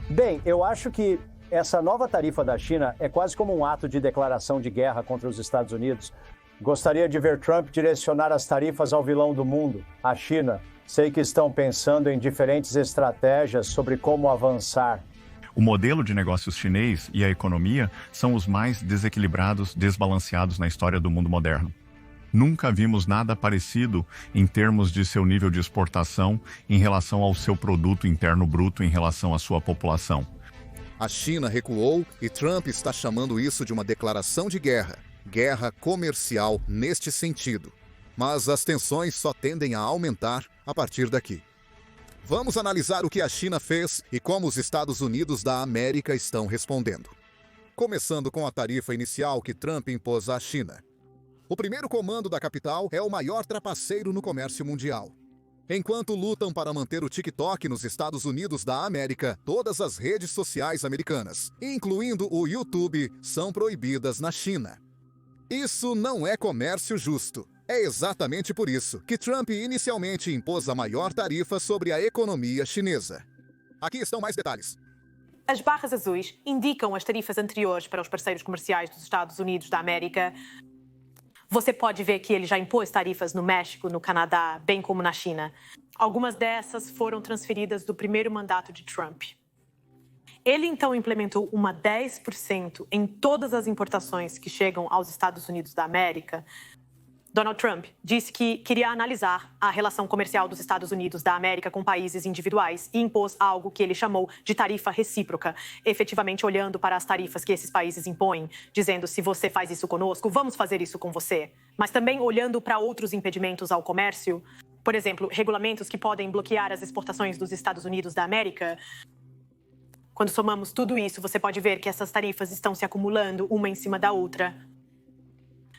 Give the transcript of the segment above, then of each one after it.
Bem, eu acho que essa nova tarifa da China é quase como um ato de declaração de guerra contra os Estados Unidos. Gostaria de ver Trump direcionar as tarifas ao vilão do mundo, a China. Sei que estão pensando em diferentes estratégias sobre como avançar. O modelo de negócios chinês e a economia são os mais desequilibrados, desbalanceados na história do mundo moderno. Nunca vimos nada parecido em termos de seu nível de exportação em relação ao seu produto interno bruto em relação à sua população. A China recuou e Trump está chamando isso de uma declaração de guerra, guerra comercial neste sentido. Mas as tensões só tendem a aumentar a partir daqui. Vamos analisar o que a China fez e como os Estados Unidos da América estão respondendo. Começando com a tarifa inicial que Trump impôs à China. O primeiro comando da capital é o maior trapaceiro no comércio mundial. Enquanto lutam para manter o TikTok nos Estados Unidos da América, todas as redes sociais americanas, incluindo o YouTube, são proibidas na China. Isso não é comércio justo. É exatamente por isso que Trump inicialmente impôs a maior tarifa sobre a economia chinesa. Aqui estão mais detalhes. As barras azuis indicam as tarifas anteriores para os parceiros comerciais dos Estados Unidos da América. Você pode ver que ele já impôs tarifas no México, no Canadá, bem como na China. Algumas dessas foram transferidas do primeiro mandato de Trump. Ele então implementou uma 10% em todas as importações que chegam aos Estados Unidos da América. Donald Trump disse que queria analisar a relação comercial dos Estados Unidos da América com países individuais e impôs algo que ele chamou de tarifa recíproca, efetivamente olhando para as tarifas que esses países impõem, dizendo: se você faz isso conosco, vamos fazer isso com você. Mas também olhando para outros impedimentos ao comércio, por exemplo, regulamentos que podem bloquear as exportações dos Estados Unidos da América. Quando somamos tudo isso, você pode ver que essas tarifas estão se acumulando uma em cima da outra.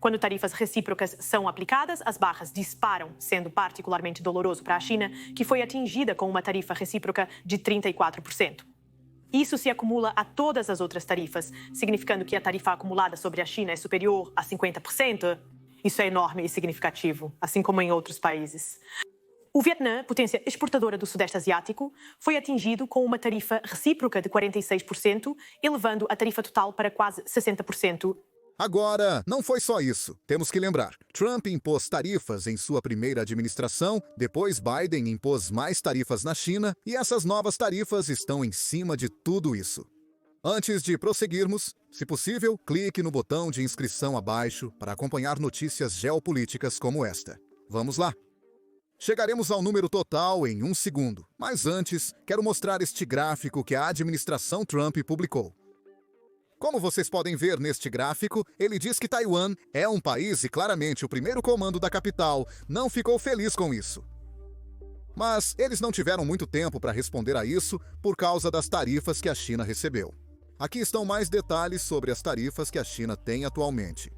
Quando tarifas recíprocas são aplicadas, as barras disparam, sendo particularmente doloroso para a China, que foi atingida com uma tarifa recíproca de 34%. Isso se acumula a todas as outras tarifas, significando que a tarifa acumulada sobre a China é superior a 50%. Isso é enorme e significativo, assim como em outros países. O Vietnã, potência exportadora do Sudeste Asiático, foi atingido com uma tarifa recíproca de 46%, elevando a tarifa total para quase 60%. Agora, não foi só isso. Temos que lembrar, Trump impôs tarifas em sua primeira administração, depois Biden impôs mais tarifas na China, e essas novas tarifas estão em cima de tudo isso. Antes de prosseguirmos, se possível, clique no botão de inscrição abaixo para acompanhar notícias geopolíticas como esta. Vamos lá! Chegaremos ao número total em 1 segundo, mas antes, quero mostrar este gráfico que a administração Trump publicou. Como vocês podem ver neste gráfico, ele diz que Taiwan é um país e claramente o primeiro comando da capital não ficou feliz com isso. Mas eles não tiveram muito tempo para responder a isso por causa das tarifas que a China recebeu. Aqui estão mais detalhes sobre as tarifas que a China tem atualmente.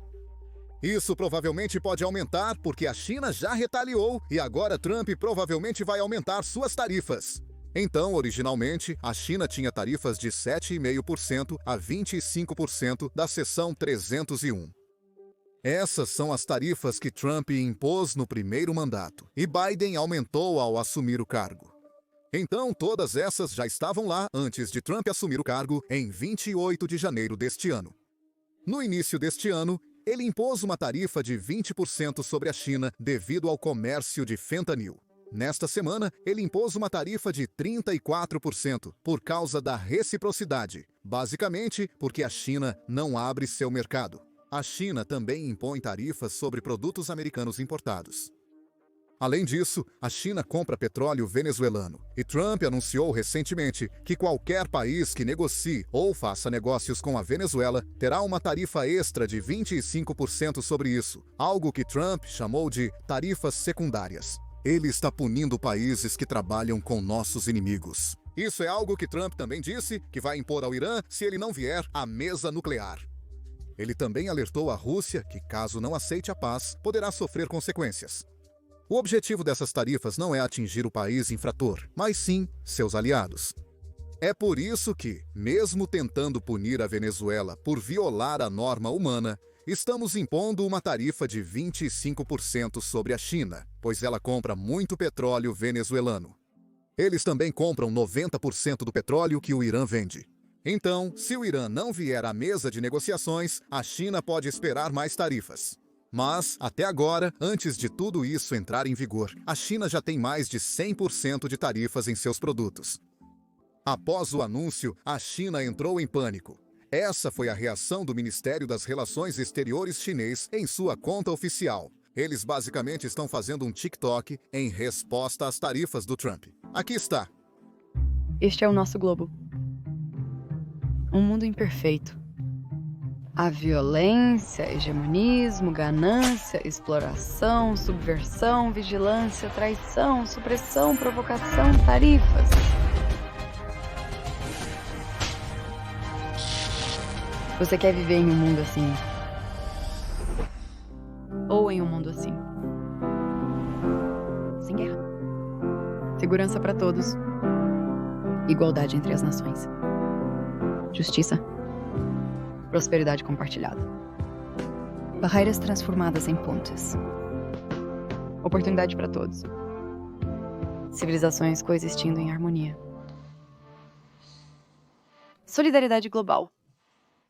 Isso provavelmente pode aumentar porque a China já retaliou e agora Trump provavelmente vai aumentar suas tarifas. Então, originalmente, a China tinha tarifas de 7,5% a 25% da seção 301. Essas são as tarifas que Trump impôs no primeiro mandato, e Biden aumentou ao assumir o cargo. Então, todas essas já estavam lá antes de Trump assumir o cargo em 28 de janeiro deste ano. No início deste ano, ele impôs uma tarifa de 20% sobre a China devido ao comércio de fentanil. Nesta semana, ele impôs uma tarifa de 34% por causa da reciprocidade, basicamente porque a China não abre seu mercado. A China também impõe tarifas sobre produtos americanos importados. Além disso, a China compra petróleo venezuelano, e Trump anunciou recentemente que qualquer país que negocie ou faça negócios com a Venezuela terá uma tarifa extra de 25% sobre isso, algo que Trump chamou de tarifas secundárias. Ele está punindo países que trabalham com nossos inimigos. Isso é algo que Trump também disse que vai impor ao Irã se ele não vier à mesa nuclear. Ele também alertou a Rússia que, caso não aceite a paz, poderá sofrer consequências. O objetivo dessas tarifas não é atingir o país infrator, mas sim seus aliados. É por isso que, mesmo tentando punir a Venezuela por violar a norma humana, estamos impondo uma tarifa de 25% sobre a China, pois ela compra muito petróleo venezuelano. Eles também compram 90% do petróleo que o Irã vende. Então, se o Irã não vier à mesa de negociações, a China pode esperar mais tarifas. Mas, até agora, antes de tudo isso entrar em vigor, a China já tem mais de 100% de tarifas em seus produtos. Após o anúncio, a China entrou em pânico. Essa foi a reação do Ministério das Relações Exteriores chinês em sua conta oficial. Eles basicamente estão fazendo um TikTok em resposta às tarifas do Trump. Aqui está. Este é o nosso globo. Um mundo imperfeito. A violência, hegemonismo, ganância, exploração, subversão, vigilância, traição, supressão, provocação, tarifas. Você quer viver em um mundo assim? Ou em um mundo assim? Sem guerra. Segurança para todos. Igualdade entre as nações. Justiça. Prosperidade compartilhada. Barreiras transformadas em pontes. Oportunidade para todos. Civilizações coexistindo em harmonia. Solidariedade global.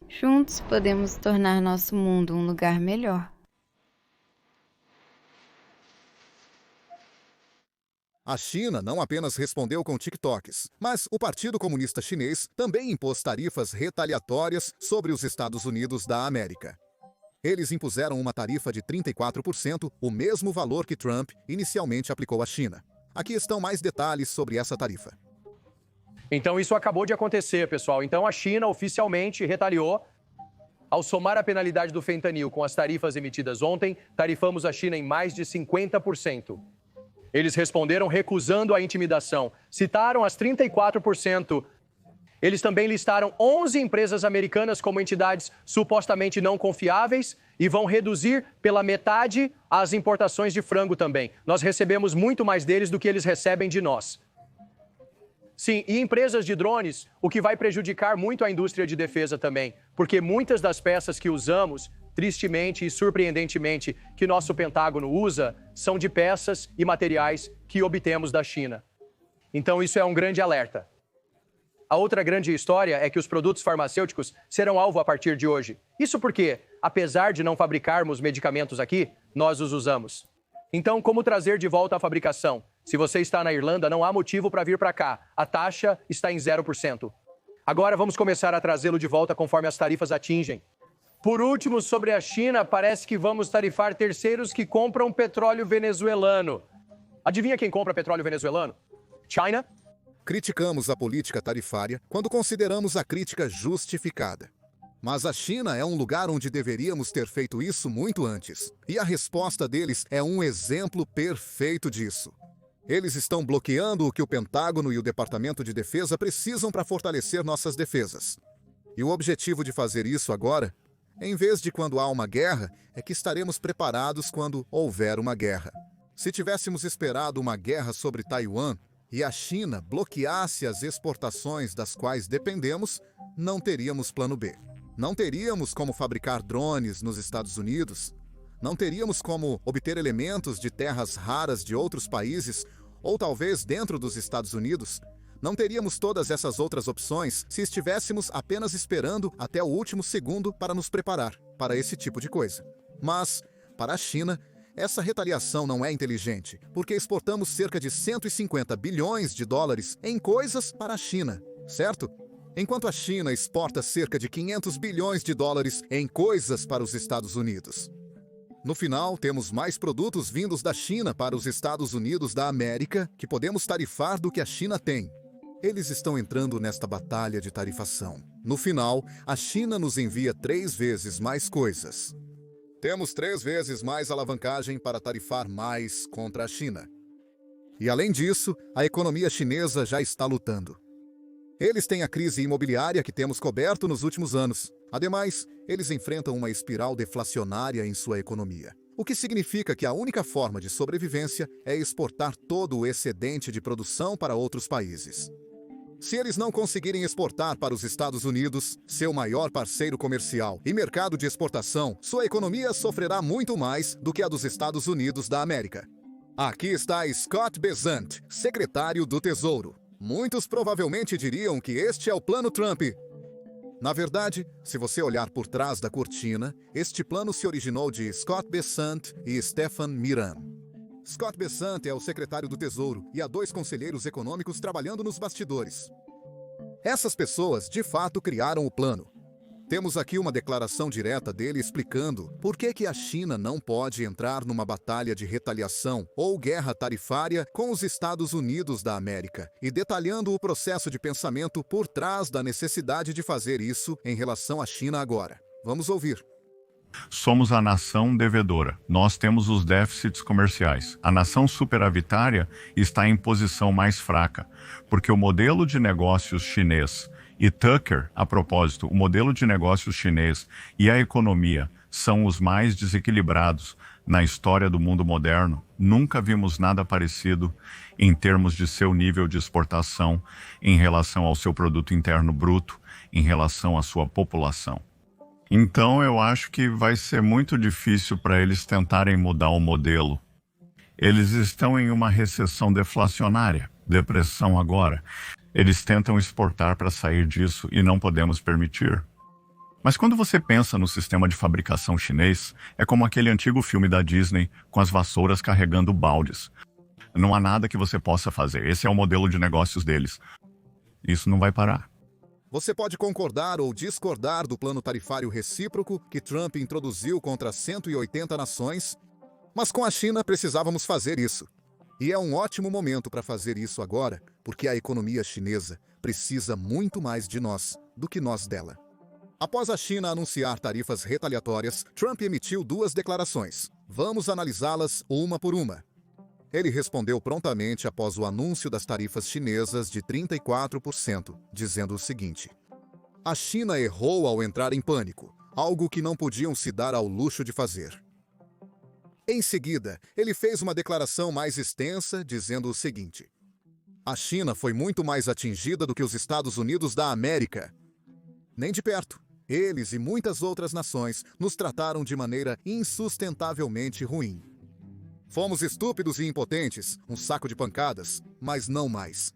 Juntos podemos tornar nosso mundo um lugar melhor. A China não apenas respondeu com TikToks, mas o Partido Comunista Chinês também impôs tarifas retaliatórias sobre os Estados Unidos da América. Eles impuseram uma tarifa de 34%, o mesmo valor que Trump inicialmente aplicou à China. Aqui estão mais detalhes sobre essa tarifa. Então isso acabou de acontecer, pessoal. Então a China oficialmente retaliou. Ao somar a penalidade do fentanil com as tarifas emitidas ontem, tarifamos a China em mais de 50%. Eles responderam recusando a intimidação. Citaram as 34%. Eles também listaram 11 empresas americanas como entidades supostamente não confiáveis e vão reduzir pela metade as importações de frango também. Nós recebemos muito mais deles do que eles recebem de nós. Sim, e empresas de drones, o que vai prejudicar muito a indústria de defesa também, porque muitas das peças que usamos, tristemente e surpreendentemente, que nosso Pentágono usa, são de peças e materiais que obtemos da China. Então isso é um grande alerta. A outra grande história é que os produtos farmacêuticos serão alvo a partir de hoje. Isso porque, apesar de não fabricarmos medicamentos aqui, nós os usamos. Então, como trazer de volta a fabricação? Se você está na Irlanda, não há motivo para vir para cá. A taxa está em 0%. Agora vamos começar a trazê-lo de volta conforme as tarifas atingem. Por último, sobre a China, parece que vamos tarifar terceiros que compram petróleo venezuelano. Adivinha quem compra petróleo venezuelano? China? Criticamos a política tarifária quando consideramos a crítica justificada. Mas a China é um lugar onde deveríamos ter feito isso muito antes. E a resposta deles é um exemplo perfeito disso. Eles estão bloqueando o que o Pentágono e o Departamento de Defesa precisam para fortalecer nossas defesas. E o objetivo de fazer isso agora, em vez de quando há uma guerra, é que estaremos preparados quando houver uma guerra. Se tivéssemos esperado uma guerra sobre Taiwan e a China bloqueasse as exportações das quais dependemos, não teríamos plano B. Não teríamos como fabricar drones nos Estados Unidos. Não teríamos como obter elementos de terras raras de outros países, ou talvez dentro dos Estados Unidos. Não teríamos todas essas outras opções se estivéssemos apenas esperando até o último segundo para nos preparar para esse tipo de coisa. Mas, para a China, essa retaliação não é inteligente, porque exportamos cerca de 150 bilhões de dólares em coisas para a China, certo? Enquanto a China exporta cerca de 500 bilhões de dólares em coisas para os Estados Unidos. No final, temos mais produtos vindos da China para os Estados Unidos da América que podemos tarifar do que a China tem. Eles estão entrando nesta batalha de tarifação. No final, a China nos envia 3 vezes mais coisas. Temos 3 vezes mais alavancagem para tarifar mais contra a China. E além disso, a economia chinesa já está lutando. Eles têm a crise imobiliária que temos coberto nos últimos anos. Ademais, eles enfrentam uma espiral deflacionária em sua economia. O que significa que a única forma de sobrevivência é exportar todo o excedente de produção para outros países. Se eles não conseguirem exportar para os Estados Unidos, seu maior parceiro comercial e mercado de exportação, sua economia sofrerá muito mais do que a dos Estados Unidos da América. Aqui está Scott Bessent, secretário do Tesouro. Muitos provavelmente diriam que este é o Plano Trump. Na verdade, se você olhar por trás da cortina, este plano se originou de Scott Bessent e Stefan Miran. Scott Bessent é o secretário do Tesouro e há 2 conselheiros econômicos trabalhando nos bastidores. Essas pessoas, de fato, criaram o plano. Temos aqui uma declaração direta dele explicando por que a China não pode entrar numa batalha de retaliação ou guerra tarifária com os Estados Unidos da América e detalhando o processo de pensamento por trás da necessidade de fazer isso em relação à China agora. Vamos ouvir. Somos a nação devedora. Nós temos os déficits comerciais. A nação superavitária está em posição mais fraca, porque o modelo de negócios chinês e Tucker, a propósito, o modelo de negócios chinês e a economia são os mais desequilibrados na história do mundo moderno. Nunca vimos nada parecido em termos de seu nível de exportação, em relação ao seu produto interno bruto, em relação à sua população. Então eu acho que vai ser muito difícil para eles tentarem mudar o modelo. Eles estão em uma recessão deflacionária, depressão agora. Eles tentam exportar para sair disso e não podemos permitir. Mas quando você pensa no sistema de fabricação chinês, é como aquele antigo filme da Disney com as vassouras carregando baldes. Não há nada que você possa fazer. Esse é o modelo de negócios deles. Isso não vai parar. Você pode concordar ou discordar do plano tarifário recíproco que Trump introduziu contra 180 nações, mas com a China precisávamos fazer isso. E é um ótimo momento para fazer isso agora, porque a economia chinesa precisa muito mais de nós do que nós dela. Após a China anunciar tarifas retaliatórias, Trump emitiu 2 declarações. Vamos analisá-las uma por uma. Ele respondeu prontamente após o anúncio das tarifas chinesas de 34%, dizendo o seguinte: a China errou ao entrar em pânico, algo que não podiam se dar ao luxo de fazer. Em seguida, ele fez uma declaração mais extensa, dizendo o seguinte: a China foi muito mais atingida do que os Estados Unidos da América. Nem de perto. Eles e muitas outras nações nos trataram de maneira insustentavelmente ruim. Fomos estúpidos e impotentes, um saco de pancadas, mas não mais.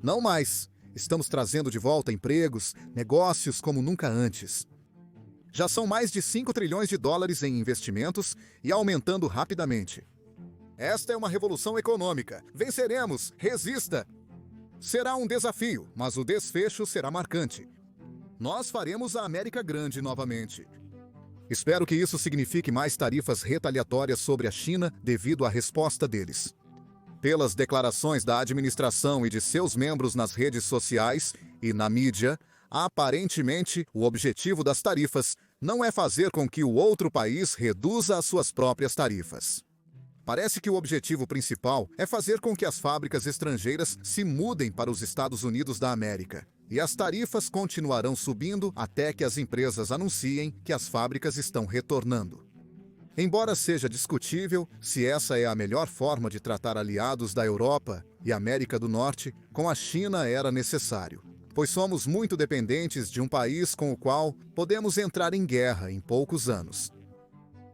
Não mais. Estamos trazendo de volta empregos, negócios como nunca antes. Já são mais de 5 trilhões de dólares em investimentos e aumentando rapidamente. Esta é uma revolução econômica. Venceremos. Resista. Será um desafio, mas o desfecho será marcante. Nós faremos a América grande novamente. Espero que isso signifique mais tarifas retaliatórias sobre a China devido à resposta deles. Pelas declarações da administração e de seus membros nas redes sociais e na mídia, aparentemente, o objetivo das tarifas não é fazer com que o outro país reduza as suas próprias tarifas. Parece que o objetivo principal é fazer com que as fábricas estrangeiras se mudem para os Estados Unidos da América. E as tarifas continuarão subindo até que as empresas anunciem que as fábricas estão retornando. Embora seja discutível se essa é a melhor forma de tratar aliados da Europa e América do Norte, com a China era necessário, pois somos muito dependentes de um país com o qual podemos entrar em guerra em poucos anos.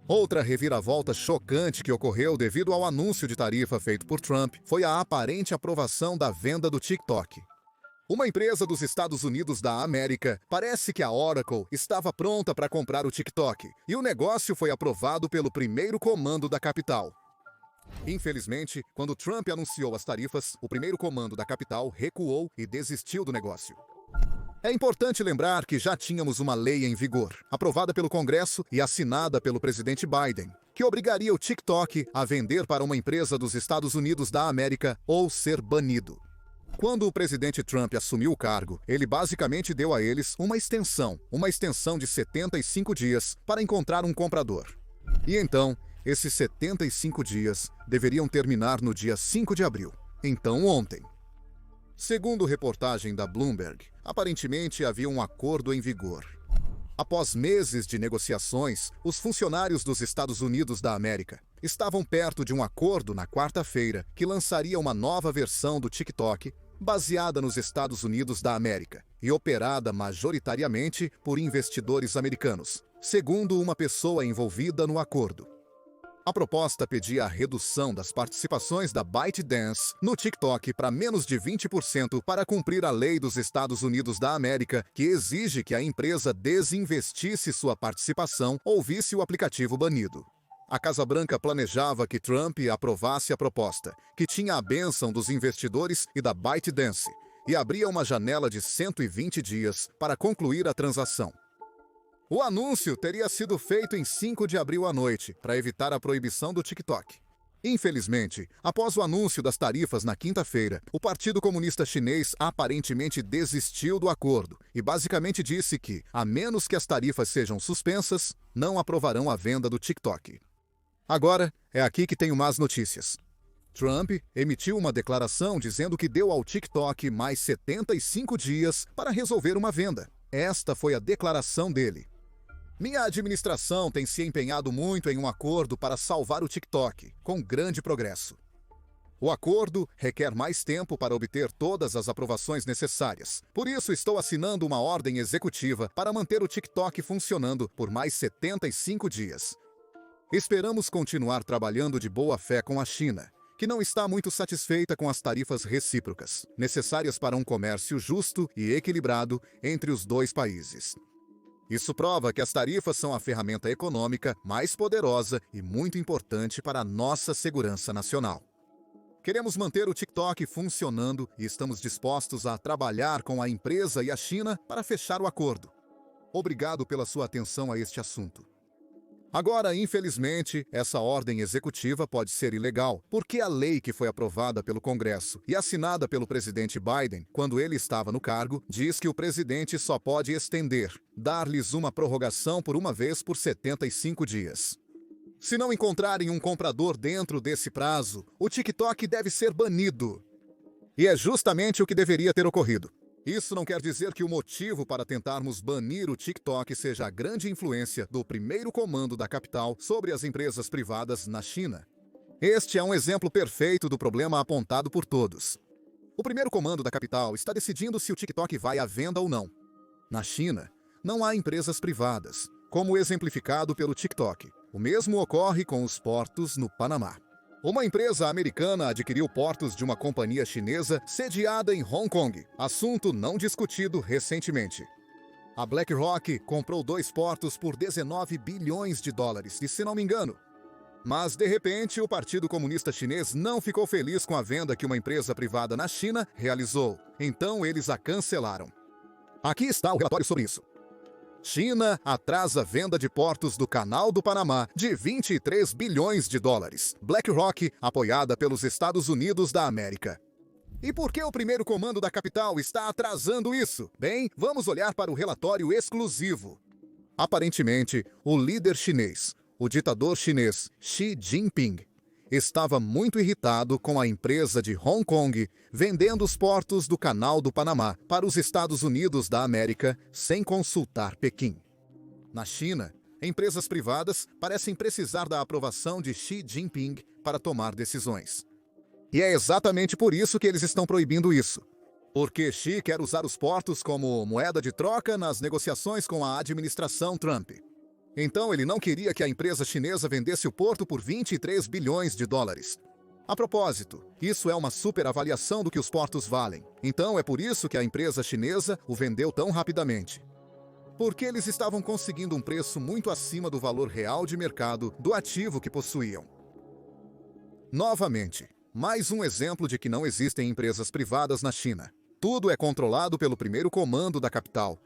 Outra reviravolta chocante que ocorreu devido ao anúncio de tarifa feito por Trump foi a aparente aprovação da venda do TikTok. Uma empresa dos Estados Unidos da América, parece que a Oracle, estava pronta para comprar o TikTok, e o negócio foi aprovado pelo primeiro comando da capital. Infelizmente, quando Trump anunciou as tarifas, o primeiro comando da capital recuou e desistiu do negócio. É importante lembrar que já tínhamos uma lei em vigor, aprovada pelo Congresso e assinada pelo presidente Biden, que obrigaria o TikTok a vender para uma empresa dos Estados Unidos da América ou ser banido. Quando o presidente Trump assumiu o cargo, ele basicamente deu a eles uma extensão de 75 dias para encontrar um comprador. E então, esses 75 dias deveriam terminar no dia 5 de abril, então ontem. Segundo reportagem da Bloomberg, aparentemente havia um acordo em vigor. Após meses de negociações, os funcionários dos Estados Unidos da América estavam perto de um acordo na quarta-feira que lançaria uma nova versão do TikTok baseada nos Estados Unidos da América e operada majoritariamente por investidores americanos, segundo uma pessoa envolvida no acordo. A proposta pedia a redução das participações da ByteDance no TikTok para menos de 20% para cumprir a lei dos Estados Unidos da América, que exige que a empresa desinvestisse sua participação ou visse o aplicativo banido. A Casa Branca planejava que Trump aprovasse a proposta, que tinha a bênção dos investidores e da ByteDance, e abria uma janela de 120 dias para concluir a transação. O anúncio teria sido feito em 5 de abril à noite, para evitar a proibição do TikTok. Infelizmente, após o anúncio das tarifas na quinta-feira, o Partido Comunista Chinês aparentemente desistiu do acordo e basicamente disse que, a menos que as tarifas sejam suspensas, não aprovarão a venda do TikTok. Agora, é aqui que tenho más notícias. Trump emitiu uma declaração dizendo que deu ao TikTok mais 75 dias para resolver uma venda. Esta foi a declaração dele. Minha administração tem se empenhado muito em um acordo para salvar o TikTok, com grande progresso. O acordo requer mais tempo para obter todas as aprovações necessárias. Por isso, estou assinando uma ordem executiva para manter o TikTok funcionando por mais 75 dias. Esperamos continuar trabalhando de boa fé com a China, que não está muito satisfeita com as tarifas recíprocas, necessárias para um comércio justo e equilibrado entre os dois países. Isso prova que as tarifas são a ferramenta econômica mais poderosa e muito importante para a nossa segurança nacional. Queremos manter o TikTok funcionando e estamos dispostos a trabalhar com a empresa e a China para fechar o acordo. Obrigado pela sua atenção a este assunto. Agora, infelizmente, essa ordem executiva pode ser ilegal, porque a lei que foi aprovada pelo Congresso e assinada pelo presidente Biden, quando ele estava no cargo, diz que o presidente só pode estender, dar-lhes uma prorrogação por uma vez por 75 dias. Se não encontrarem um comprador dentro desse prazo, o TikTok deve ser banido. E é justamente o que deveria ter ocorrido. Isso não quer dizer que o motivo para tentarmos banir o TikTok seja a grande influência do primeiro comando da capital sobre as empresas privadas na China. Este é um exemplo perfeito do problema apontado por todos. O primeiro comando da capital está decidindo se o TikTok vai à venda ou não. Na China, não há empresas privadas, como exemplificado pelo TikTok. O mesmo ocorre com os portos no Panamá. Uma empresa americana adquiriu portos de uma companhia chinesa sediada em Hong Kong, assunto não discutido recentemente. A BlackRock comprou 2 portos por 19 bilhões de dólares, e se não me engano. Mas, de repente, o Partido Comunista Chinês não ficou feliz com a venda que uma empresa privada na China realizou. Então, eles a cancelaram. Aqui está o relatório sobre isso. China atrasa a venda de portos do Canal do Panamá de 23 bilhões de dólares. BlackRock, apoiada pelos Estados Unidos da América. E por que o primeiro comando da capital está atrasando isso? Bem, vamos olhar para o relatório exclusivo. Aparentemente, o líder chinês, o ditador chinês Xi Jinping, estava muito irritado com a empresa de Hong Kong vendendo os portos do Canal do Panamá para os Estados Unidos da América sem consultar Pequim. Na China, empresas privadas parecem precisar da aprovação de Xi Jinping para tomar decisões. E é exatamente por isso que eles estão proibindo isso. Porque Xi quer usar os portos como moeda de troca nas negociações com a administração Trump. Então, ele não queria que a empresa chinesa vendesse o porto por 23 bilhões de dólares. A propósito, isso é uma superavaliação do que os portos valem. Então, é por isso que a empresa chinesa o vendeu tão rapidamente. Porque eles estavam conseguindo um preço muito acima do valor real de mercado do ativo que possuíam. Novamente, mais um exemplo de que não existem empresas privadas na China. Tudo é controlado pelo primeiro comando da capital,